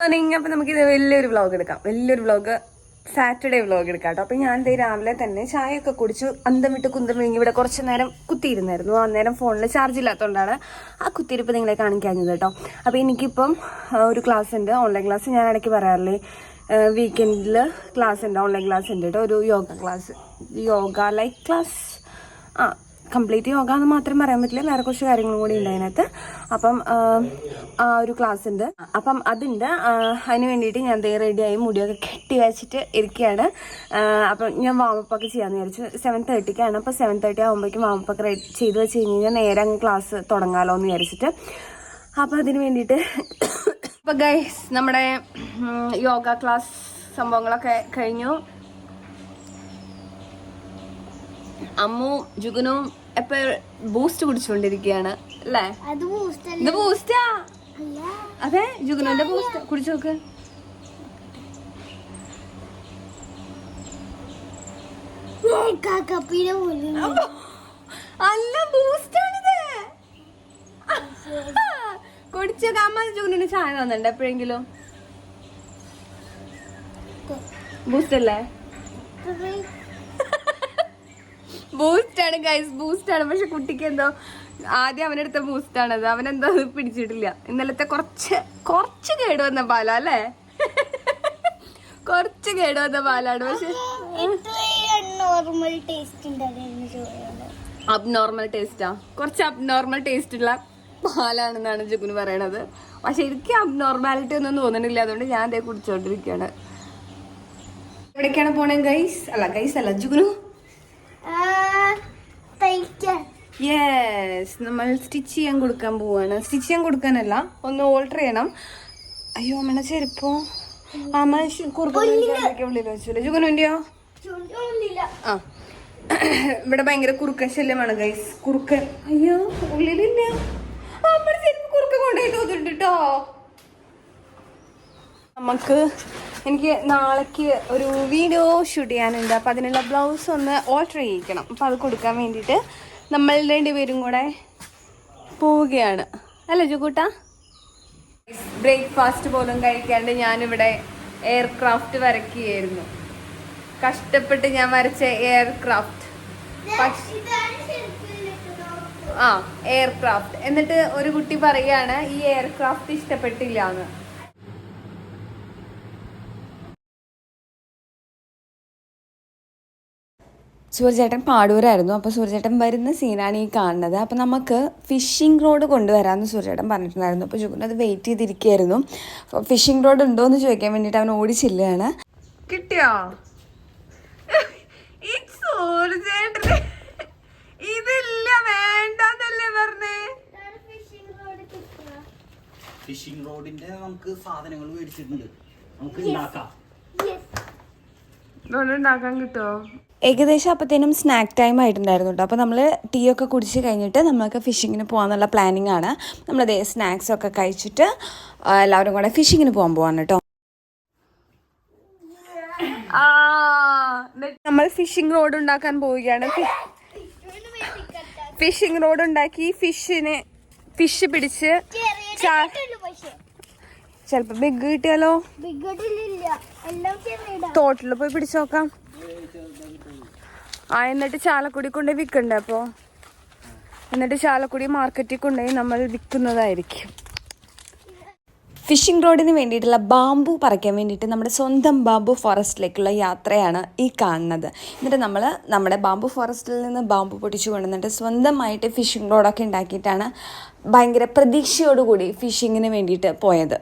Morning. അപ്പം നമുക്കിത് വലിയൊരു വ്ളോഗ് എടുക്കാം, വലിയൊരു വ്ളോഗ്, സാറ്റർഡേ വ്ളോഗ് എടുക്കാം കേട്ടോ. അപ്പം ഞാൻ രാവിലെ തന്നെ ചായയൊക്കെ കുടിച്ചു അന്തം വിട്ട് കുന്തം വിഴുങ്ങി ഇവിടെ കുറച്ച് നേരം കുത്തിയിരുന്നായിരുന്നു. അന്നേരം ഫോണിൽ ചാർജ് ഇല്ലാത്തതുകൊണ്ടാണ് ആ കുത്തിയിരിപ്പ് നിങ്ങളെ കാണിക്കാഞ്ഞത് കേട്ടോ. അപ്പോൾ എനിക്കിപ്പം ഒരു ക്ലാസ് ഉണ്ട്, ഓൺലൈൻ ക്ലാസ്. ഞാൻ ഇടയ്ക്ക് പറയാറില്ലേ വീക്കെൻഡിൽ ക്ലാസ് ഉണ്ട്, ഓൺലൈൻ ക്ലാസ് ഉണ്ട് കേട്ടോ. ഒരു yoga class, yoga like class. Complete yoga എന്ന് മാത്രം പറയാൻ പറ്റില്ല, വേറെ കുറച്ച് കാര്യങ്ങളും കൂടി ഉണ്ട് അതിനകത്ത്. അപ്പം ആ ഒരു ക്ലാസ് ഉണ്ട്, അപ്പം അതുണ്ട്. അതിന് വേണ്ടിയിട്ട് ഞാൻ റെഡിയായി മുടിയൊക്കെ കെട്ടി വെച്ചിട്ട് ഇരിക്കുകയാണ്. അപ്പം ഞാൻ വാമപ്പൊക്കെ ചെയ്യാമെന്ന് വിചാരിച്ചു. 7:30-ക്കാണ്. അപ്പോൾ 7:30 ആകുമ്പോഴേക്കും വാമപ്പൊക്കെ റെഡി ചെയ്ത് വെച്ച് കഴിഞ്ഞാൽ നേരെ അങ്ങ് ക്ലാസ് തുടങ്ങാമല്ലോ എന്ന് വിചാരിച്ചിട്ട്. അപ്പം അതിന് വേണ്ടിയിട്ട് അപ്പോൾ ഗൈസ് നമ്മുടെ യോഗ ക്ലാസ് സംഭവങ്ങളൊക്കെ കഴിഞ്ഞു. അമ്മു ജുഗുനും എപ്പോ ബൂസ്റ്റ് കുടിച്ചുകൊണ്ടിരിക്കുകയാണ് അല്ലേ? ഇത് ബൂസ്റ്റാ? അതെ, ജുഗുനുവിന്റെ ബൂസ്റ്റ് കുടിച്ചു നോക്ക്. അല്ല, ബൂസ്റ്റാണിത്. കുടിച്ചോക്കെ. അമ്മ ജുഗുനിന് ചായ തന്നിട്ടുണ്ട് എപ്പോഴെങ്കിലും? ബൂസ്റ്റ് അല്ലേ? ബൂസ്റ്റാണ് ഗൈസ്, ബൂസ്റ്റാണ്. പക്ഷെ കുട്ടിക്ക് എന്തോ ആദ്യം അവനെടുത്ത ബൂസ്റ്റാണത്, അവനെന്തോ അത് പിടിച്ചിട്ടില്ല. ഇന്നലത്തെ കുറച്ച് കേടുവന്ന പാലാ അല്ലേ? കുറച്ച് കേടുവന്ന പാലാണ്. പക്ഷെ അബ്നോർമൽ ടേസ്റ്റാ, കുറച്ച് അബ്നോർമൽ ടേസ്റ്റ് ഉള്ള പാലാണെന്നാണ് ജുഗുന് പറയണത്. പക്ഷെ എനിക്ക് അബ്നോർമാലിറ്റി ഒന്നും തോന്നണില്ല, അതുകൊണ്ട് ഞാൻ അതേ കുടിച്ചോണ്ടിരിക്കുകയാണ്. എവിടേക്കാണ് പോണേ ഗൈസ്? അല്ല ജുഗുനു, യെസ്, നമ്മൾ സ്റ്റിച്ച് ചെയ്യാൻ കൊടുക്കാൻ പോവാണ്. സ്റ്റിച്ച് ചെയ്യാൻ കൊടുക്കാനല്ല, ഒന്ന് ഓൾട്ടർ ചെയ്യണം. അയ്യോ അമ്മ ചെരുപ്പോ? അമ്മ കുറുക്കൊക്കെ ഉള്ളിൽ വെച്ചില്ല. ജുഗുനുന്റെയോ? ആ, ഇവിടെ ഭയങ്കര കുറുക്കൻ ശല്യമാണ് ഗൈസ്. കുറുക്കൻ, അയ്യോ ഉള്ളിലില്ല. അമ്മയുടെ ചെരുപ്പ് കുറുക്കൻ കൊണ്ടുപോയി തോന്നിട്ടോ. എനിക്ക് നാളേക്ക് ഒരു വീഡിയോ ഷൂട്ട് ചെയ്യാനുണ്ട്. അപ്പം അതിനുള്ള ബ്ലൗസ് ഒന്ന് ഓൾട്ടർ ചെയ്യിക്കണം. അപ്പം അത് കൊടുക്കാൻ വേണ്ടിയിട്ട് നമ്മൾ രണ്ടുപേരും കൂടെ പോവുകയാണ് അല്ലേ ജുകൂട്ട? ബ്രേക്ക്ഫാസ്റ്റ് പോലും കഴിക്കാണ്ട് ഞാനിവിടെ എയർക്രാഫ്റ്റ് വരയ്ക്കുകയായിരുന്നു. കഷ്ടപ്പെട്ട് ഞാൻ വരച്ച എയർക്രാഫ്റ്റ്. എയർക്രാഫ്റ്റ്. എന്നിട്ട് ഒരു കുട്ടി പറയാണ് ഈ എയർക്രാഫ്റ്റ് ഇഷ്ടപ്പെട്ടില്ല എന്ന്. സൂര്യചേട്ടൻ പാടൂരായിരുന്നു. അപ്പോൾ സൂര്യചേട്ടൻ വരുന്ന സീനാണ് ഈ കാണുന്നത്. അപ്പോൾ നമുക്ക് ഫിഷിംഗ് റോഡ് കൊണ്ടുവരാമെന്ന് സൂര്യചേട്ടൻ പറഞ്ഞിട്ടുണ്ടായിരുന്നു. അപ്പോൾ ജുഗുൻ അത് വെയിറ്റ് ചെയ്തിരിക്കുകയായിരുന്നു. ഫിഷിംഗ് റോഡ് ഉണ്ടോ എന്ന് ചോദിക്കാൻ വേണ്ടിയിട്ട് അവൻ ഓടിച്ചില്ലാണ്. കിട്ടിയോ? ഇതില്ല, വേണ്ടല്ലേ പറഞ്ഞേ. ഫിഷിംഗ് റോഡിന്റെ നമുക്ക് സാധനങ്ങൾ മേടിച്ചിട്ടുണ്ട്, നമുക്ക് ഉണ്ടാക്കാം. ഉണ്ടാക്കാൻ കിട്ടുമോ? ഏകദേശം അപ്പോഴത്തേനും സ്നാക്ക് ടൈം ആയിട്ടുണ്ടായിരുന്നു കേട്ടോ. അപ്പോൾ നമ്മൾ ടീ ഒക്കെ കുടിച്ച് കഴിഞ്ഞിട്ട് നമുക്ക് ഫിഷിങ്ങിന് പോകാമെന്നുള്ള പ്ലാനിങ് ആണ്. നമ്മളതേ സ്നാക്സൊക്കെ കഴിച്ചിട്ട് എല്ലാവരും കൂടെ ഫിഷിങ്ങിന് പോകാൻ പോവാണ് കേട്ടോ. നമ്മൾ ഫിഷിംഗ് റോഡ് ഉണ്ടാക്കാൻ പോവുകയാണ്. ഫിഷിംഗ് റോഡ് ഉണ്ടാക്കി ഫിഷ് പിടിച്ച് ചിലപ്പോ ബിഗ് കിട്ടിയാലോ? തോട്ടിൽ പോയി പിടിച്ചു നോക്കാം. എന്നിട്ട് ചാലക്കുടി കൊണ്ടുപോയി വിൽക്കണ്ടേ? അപ്പോൾ എന്നിട്ട് ചാലക്കുടി മാർക്കറ്റിൽ കൊണ്ടുപോയി നമ്മൾ വിൽക്കുന്നതായിരിക്കും. ഫിഷിംഗ് റോഡിന് വേണ്ടിയിട്ടുള്ള ബാമ്പു പറിക്കാൻ വേണ്ടിയിട്ട് നമ്മുടെ സ്വന്തം ബാമ്പു ഫോറസ്റ്റിലേക്കുള്ള യാത്രയാണ് ഈ കാണുന്നത്. എന്നിട്ട് നമ്മൾ നമ്മുടെ ബാമ്പു ഫോറസ്റ്റിൽ നിന്ന് ബാമ്പു പൊട്ടിച്ചു കൊണ്ടുവന്നിട്ട് സ്വന്തമായിട്ട് ഫിഷിംഗ് റോഡൊക്കെ ഉണ്ടാക്കിയിട്ടാണ് ഭയങ്കര പ്രതീക്ഷയോടുകൂടി ഫിഷിങ്ങിന് വേണ്ടിയിട്ട് പോയത്.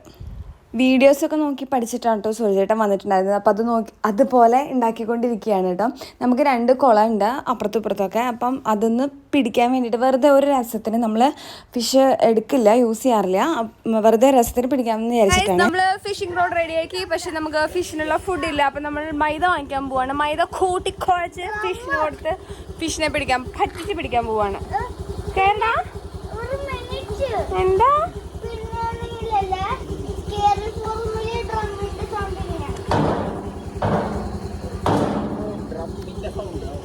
വീഡിയോസൊക്കെ നോക്കി പഠിച്ചിട്ടാണ് കേട്ടോ സൂര്യചേട്ടൻ വന്നിട്ടുണ്ടായിരുന്നത്. അപ്പോൾ അത് നോക്കി അതുപോലെ ഉണ്ടാക്കിക്കൊണ്ടിരിക്കുകയാണ് കേട്ടോ. നമുക്ക് 2 കുളം ഉണ്ട് അപ്പുറത്തും ഇപ്പുറത്തൊക്കെ. അപ്പം അതൊന്ന് പിടിക്കാൻ വേണ്ടിയിട്ട് വെറുതെ ഒരു രസത്തിന് നമ്മൾ ഫിഷ് എടുക്കില്ല, യൂസ് ചെയ്യാറില്ല, വെറുതെ രസത്തിന് പിടിക്കാമെന്ന് വിചാരിച്ചിട്ടാണ്. നമ്മൾ ഫിഷിംഗ് റോഡ് റെഡിയാക്കി. പക്ഷെ നമുക്ക് ഫിഷിനുള്ള ഫുഡ് ഇല്ല. അപ്പം നമ്മൾ മൈദ വാങ്ങിക്കാൻ പോവാണ്. മൈദ കൂട്ടിക്കുഴച്ച് ഫിഷിന് കൊടുത്ത് ഫിഷിനെ പറ്റിച്ച് പിടിക്കാൻ പോവാണ്. കേരള എന്താ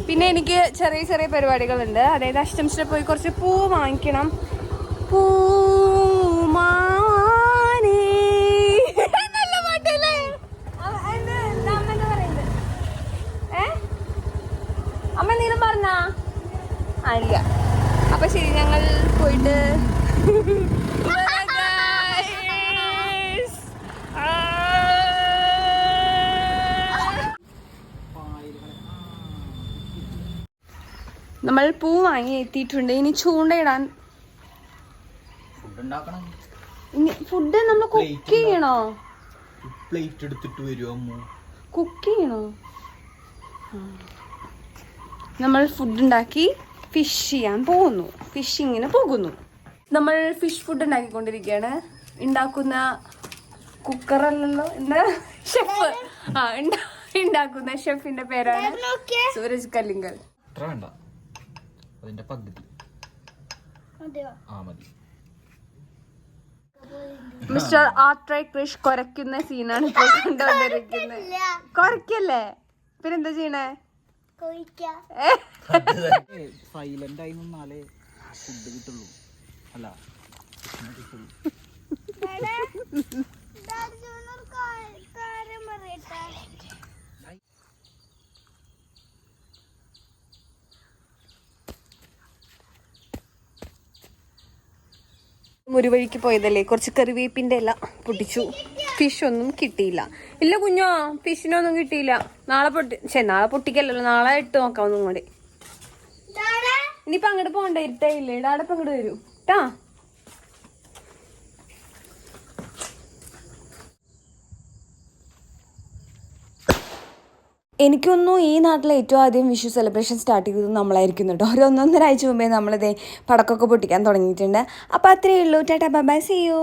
പിന്നെ എനിക്ക് ചെറിയ ചെറിയ പരിപാടികളുണ്ട്. അതായത് അഷ്ടമിച്ചിട്ട് പോയി കുറച്ച് പൂ വാങ്ങിക്കണം. പൂമാനേ നല്ല നമ്മൾ പൂ വാങ്ങി എത്തിയിട്ടുണ്ട്. ഇനി ചൂണ്ടയിടാൻ ഫുഡ് ഉണ്ടാക്കണം. ഇനി ഫുഡ് നമ്മൾ കുക്ക് ചെയ്യണോ? പ്ലേറ്റ് എടുത്തിട്ട് വരുമോ? കുക്ക് ചെയ്യണോ? നമ്മൾ ഫുഡ് ഉണ്ടാക്കി ഫിഷ് ചെയ്യാൻ പോകുന്നു, ഫിഷിങ്ങിന് പോകുന്നു. നമ്മൾ ഫിഷ് ഫുഡ് ഉണ്ടാക്കിക്കൊണ്ടിരിക്കുകയാണ്. ഉണ്ടാക്കുന്ന കുക്കറല്ലല്ലോ, എന്താ ഷെഫ്. ഉണ്ടാക്കുന്ന ഷെഫിന്റെ പേരാണ് സൂരജ് കല്ലിങ്കൽ. അത്ര വേണ്ട, അതിന്റെ പകുതി മതി. മിസ്റ്റർ ആർട്രൈ ക്രിഷ് കുരയ്ക്കുന്ന സീനാണ് ഇപ്പോൾ കണ്ടുകൊണ്ടിരിക്കുന്നത്. കുരയ്ക്കല്ലേ, പിന്നെന്താ ചെയ്യണേ? സൈലന്റ് ആയി നിന്നാലേ ഫുഡ് കിട്ടുള്ളൂ. അല്ല കിട്ടുള്ളൂ. ഒരു വഴിക്ക് പോയതല്ലേ, കുറച്ച് കറിവേപ്പിന്റെ ഇല പൊട്ടിച്ചു. ഫിഷ് ഒന്നും കിട്ടിയില്ല. ഇല്ല കുഞ്ഞോ, ഫിഷിനൊന്നും കിട്ടിയില്ല. നാളെ പൊട്ടിക്കല്ലല്ലോ, നാളെ ഇട്ട് നോക്കാം ഒന്നും കൂടി. ഇനിയിപ്പൊ അങ്ങോട്ട് പോകണ്ട, ഇരുട്ടയില്ലേ, ഇടാടപ്പം അങ്ങോട്ട് വരൂ ട്ടാ. എനിക്കൊന്നും ഈ നാട്ടിലെ ഏറ്റവും ആദ്യം വിഷു സെലിബ്രേഷൻ സ്റ്റാർട്ട് ചെയ്തത് നമ്മളായിരിക്കും കേട്ടോ. ഒരു 1-1.5 ആഴ്ച മുമ്പേ നമ്മളിതേ പടക്കമൊക്കെ പൊട്ടിക്കാൻ തുടങ്ങിയിട്ടുണ്ട്. അപ്പോൾ അത്രയേ ഉള്ളൂ. Tata bye bye, see U.